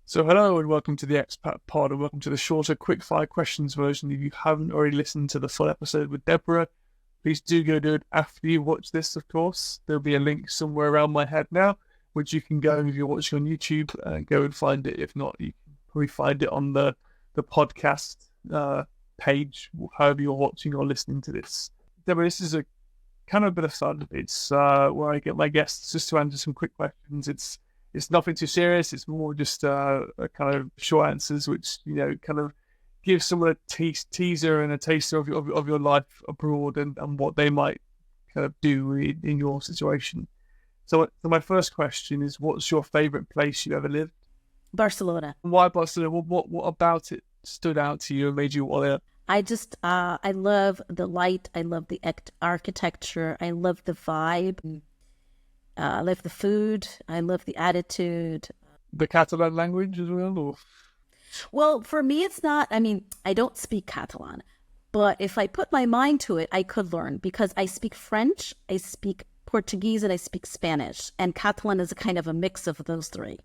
So hello and welcome to the Expat Pod, and welcome to the shorter Quickfire questions version. If you haven't already listened to the full episode with Deborah, please do go do it after you watch this, of course. There'll be a link somewhere around my head now, which you can go, if you're watching on YouTube, go and find it. If not, you can probably find it on the podcast page, however you're watching or listening to this. Deborah, this is a kind of a bit of fun. It's where I get my guests just to answer some quick questions. It's nothing too serious. It's more just a kind of short answers, which, you know, kind of gives someone a teaser and a taster of your life abroad and what they might kind of do in your situation. So my first question is, what's your favorite place you ever lived? Barcelona. Why Barcelona? What about it stood out to you and made you want to? I love the light. I love the architecture. I love the vibe. I love the food. I love the attitude. The Catalan language as well? Or? Well, for me, it's not. I mean, I don't speak Catalan. But if I put my mind to it, I could learn, because I speak French, I speak Portuguese, and I speak Spanish. And Catalan is a kind of a mix of those three.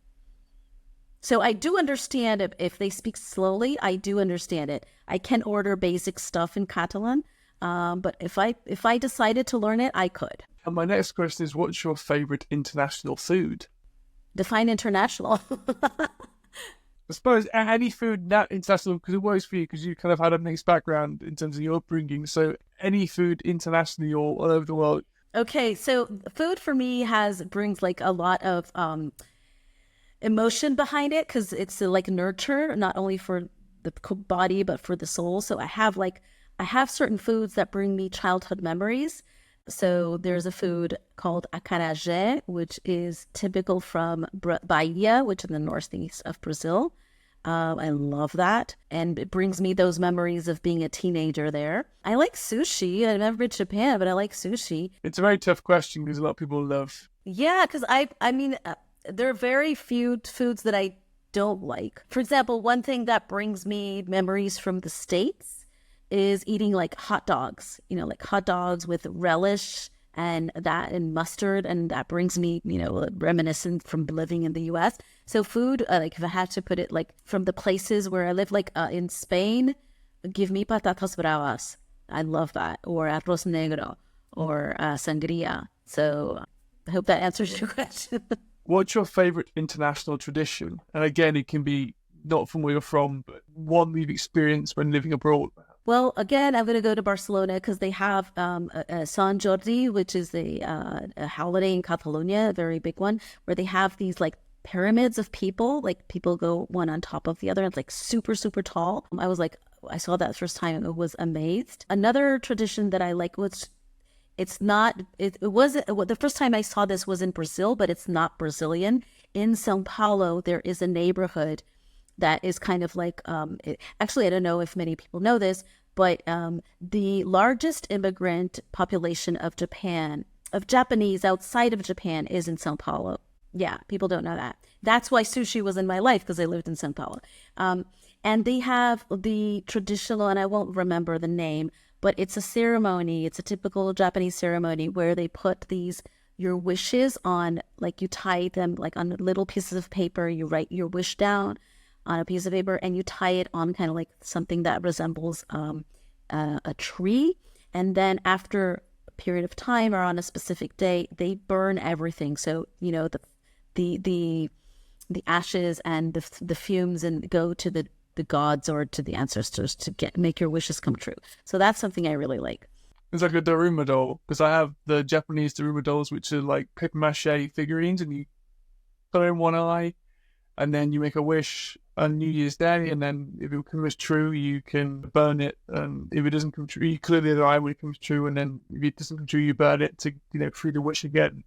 So I do understand if they speak slowly, I do understand it. I can order basic stuff in Catalan. But if I decided to learn it, I could. And my next question is, what's your favorite international food? Define international. I suppose any food not international, because it works for you, because you kind of had a mixed background in terms of your upbringing. So any food internationally or all over the world. Okay, so food for me brings like a lot of emotion behind it, because it's like nurture, not only for the body but for the soul. So I have certain foods that bring me childhood memories. So there's a food called acarajé, which is typical from Bahia, which is in the northeast of Brazil. I love that. And it brings me those memories of being a teenager there. I like sushi. I've never been to Japan, but I like sushi. It's a very tough question because a lot of people love. Yeah, because I mean, there are very few foods that I don't like. For example, one thing that brings me memories from the States is eating like hot dogs, like hot dogs with relish and mustard. And that brings me, reminiscent from living in the US. So food, like if I had to put it like from the places where I live, like in Spain, give me patatas bravas. I love that. Or arroz negro or sangria. So I hope that answers your question. What's your favorite international tradition? And again, it can be not from where you're from, but one you've experienced when living abroad. Well, again, I'm going to go to Barcelona because they have a Sant Jordi, which is a holiday in Catalonia, a very big one, where they have these like pyramids of people, like people go one on top of the other. It's like super, super tall. I saw that first time and was amazed. Another tradition that I like was, the first time I saw this was in Brazil, but it's not Brazilian. In São Paulo, there is a neighborhood that is kind of like, actually, I don't know if many people know this, but the largest immigrant population of Japanese outside of Japan is in São Paulo. Yeah, people don't know that. That's why sushi was in my life, because I lived in São Paulo. And they have the traditional, and I won't remember the name, but it's a ceremony. It's a typical Japanese ceremony where they put your wishes on, like you tie them like on little pieces of paper. You write your wish down on a piece of paper, and you tie it on kind of like something that resembles a tree. And then after a period of time or on a specific day, they burn everything. So, the ashes and the fumes and go to the gods or to the ancestors to make your wishes come true. So that's something I really like. It's like a Daruma doll, because I have the Japanese Daruma dolls, which are like paper mache figurines, and you put in one eye, and then you make a wish on New Year's Day, and then if it comes true, you can burn it. And if it doesn't come true, you clear the other eye when it comes true, and then if it doesn't come true, you burn it to free the wish again.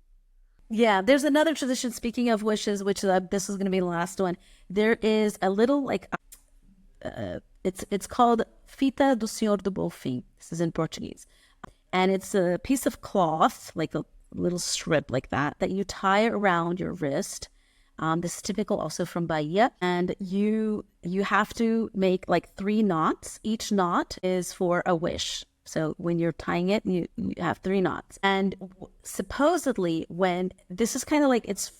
Yeah, there's another tradition. Speaking of wishes, which this is going to be the last one. There is a little like it's called Fita do Senhor do Bonfim. This is in Portuguese, and it's a piece of cloth, like a little strip like that you tie around your wrist. This is typical also from Bahia, and you have to make like 3 knots. Each knot is for a wish. So when you're tying it, you have 3 knots. And supposedly, when this is kind of like it's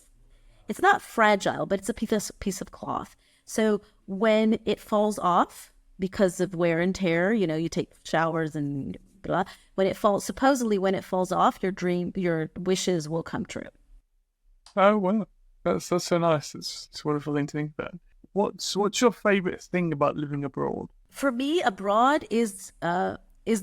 not fragile, but it's a piece of cloth. So when it falls off because of wear and tear, you take showers and blah. Supposedly when it falls off, your wishes will come true. Oh well, that's so nice. It's a wonderful thing to think about. What's your favorite thing about living abroad? For me, abroad is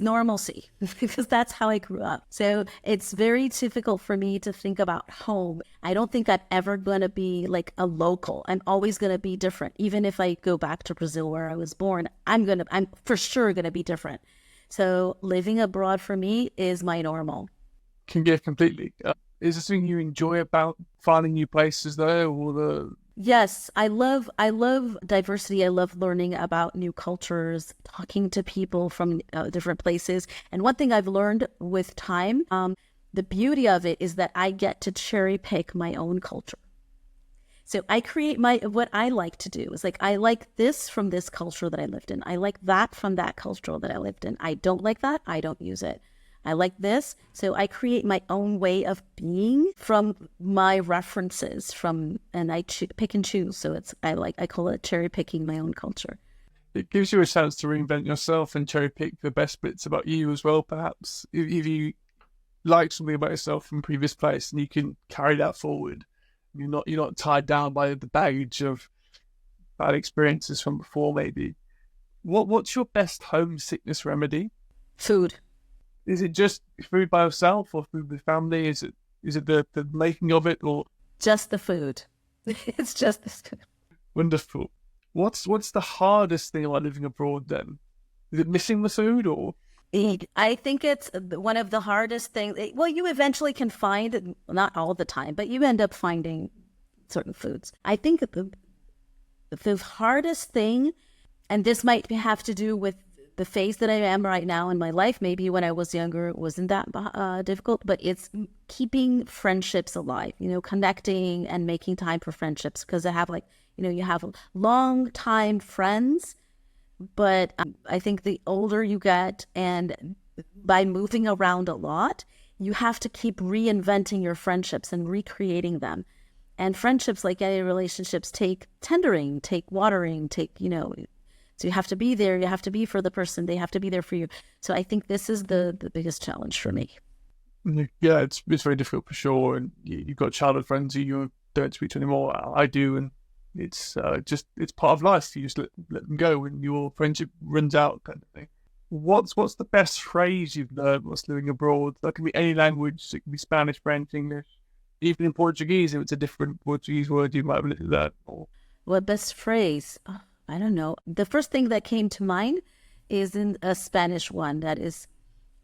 normalcy because that's how I grew up. So it's very difficult for me to think about home. I don't think I'm ever going to be like a local. I'm always going to be different. Even if I go back to Brazil where I was born, I'm for sure going to be different. So living abroad for me is my normal. Can get completely. Is there something you enjoy about finding new places though, or the? Yes, I love diversity. I love learning about new cultures, talking to people from different places. And one thing I've learned with time, the beauty of it is that I get to cherry pick my own culture. So I create what I like to do is like, I like this from this culture that I lived in. I like that from that culture that I lived in. I don't like that. I don't use it. I like this. So I create my own way of being from my references and I pick and choose. So I call it cherry picking my own culture. It gives you a chance to reinvent yourself and cherry pick the best bits about you as well, perhaps. If you like something about yourself from previous place and you can carry that forward. You're not tied down by the baggage of bad experiences from before, maybe. What's your best homesickness remedy? Food. Is it just food by yourself or food with family? Is it the making of it or just the food? It's just the food. Wonderful. What's the hardest thing about living abroad then? Is it missing the food or? I think it's one of the hardest things. Well, you eventually can find, not all the time, but you end up finding certain foods. I think the hardest thing, and this might have to do with the phase that I am right now in my life. Maybe when I was younger, it wasn't that difficult, but it's keeping friendships alive, connecting and making time for friendships. Because I have you have long time friends. But I think the older you get and by moving around a lot, you have to keep reinventing your friendships and recreating them. And friendships, like any relationships, take tendering, take watering, so you have to be there. You have to be for the person. They have to be there for you. So I think this is the biggest challenge for me. Yeah, it's very difficult for sure. And you've got childhood friends who you don't speak to anymore. I do. And it's it's part of life. You just let them go when your friendship runs out, kind of thing. What's the best phrase you've learned whilst living abroad? That can be any language. It can be Spanish, French, English, even in Portuguese. If it's a different Portuguese word, you might have looked at that. What best phrase? Oh, I don't know. The first thing that came to mind is in a Spanish one that is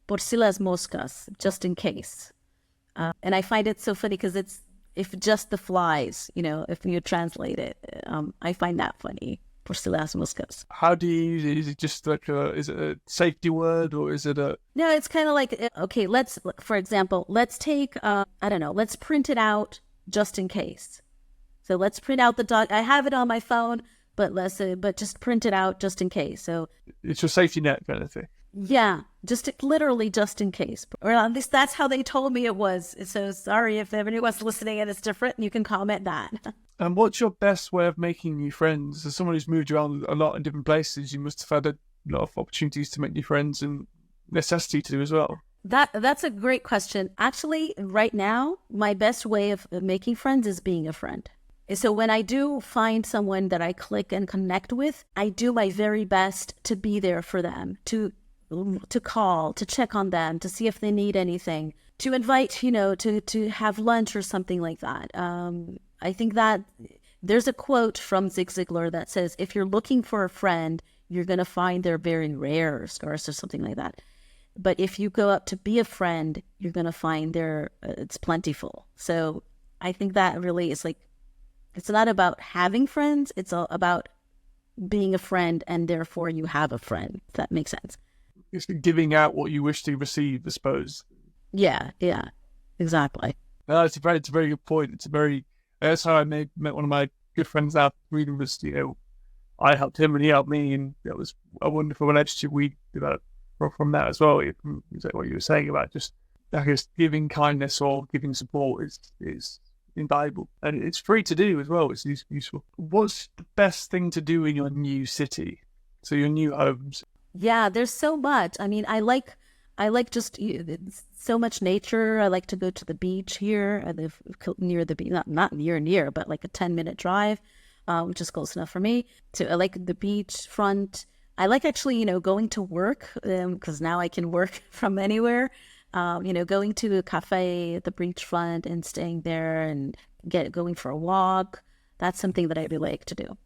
"por si las moscas," just in case. And I find it so funny because it's if just the flies, if you translate it, I find that funny. Por si las moscas. How do you use it? Is it just is it a safety word or is it a? No, it's kind of like, okay, for example, let's take, I don't know, let's print it out just in case. So let's print out the dog. I have it on my phone, but just print it out just in case. So it's your safety net kind of thing. Yeah, literally just in case. Or at least that's how they told me it was. So sorry if anyone's listening and it's different, you can comment that. And what's your best way of making new friends? As someone who's moved around a lot in different places, you must have had a lot of opportunities to make new friends and necessity to do as well. That's a great question. Actually, right now, my best way of making friends is being a friend. So when I do find someone that I click and connect with, I do my very best to be there for them, to call, to check on them, to see if they need anything, to invite, to have lunch or something like that. I think that there's a quote from Zig Ziglar that says, if you're looking for a friend, you're going to find they're very rare or scarce or something like that. But if you go up to be a friend, you're going to find it's plentiful. So I think that really is it's not about having friends. It's all about being a friend and therefore you have a friend, if that makes sense. It's giving out what you wish to receive, I suppose. Yeah, exactly. No, it's a very good point. That's how I met one of my good friends out at university. I helped him and he helped me, and that was a wonderful relationship we developed. from that as well. What you were saying about just, I guess, giving kindness or giving support is invaluable, and it's free to do as well. It's useful. What's the best thing to do in your new city? So your new homes. Yeah, there's so much. I mean, I like just so much nature. I like to go to the beach here. I live near the beach, not near, but like a 10-minute drive, which is close enough for me. So I like the beach front. I like actually, going to work because now I can work from anywhere. Going to a cafe at the beachfront and staying there and going for a walk. That's something that I really like to do.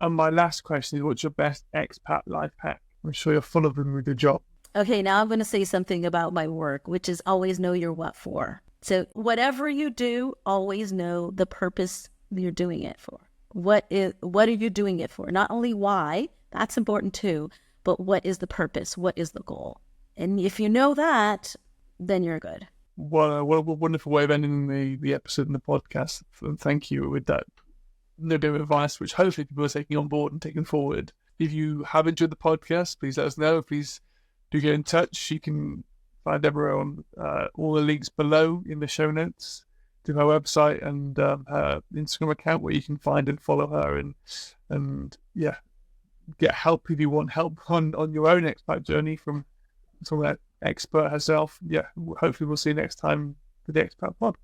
And my last question is, what's your best expat life hack? I'm sure you're full of them with your job. Okay, now I'm going to say something about my work, which is always know your what for. So whatever you do, always know the purpose you're doing it for. What are you doing it for? Not only why, that's important too, but what is the purpose? What is the goal? And if you know that, then you're good. What a wonderful way of ending the episode in the podcast. And thank you with that little bit of advice, which hopefully people are taking on board and taking forward. If you have enjoyed the podcast, please let us know. Please do get in touch. You can find Deborah on all the links below in the show notes to her website and her Instagram account, where you can find and follow her and get help if you want help on your own expat journey from that expert herself. Yeah, hopefully we'll see you next time for the Expat Pod.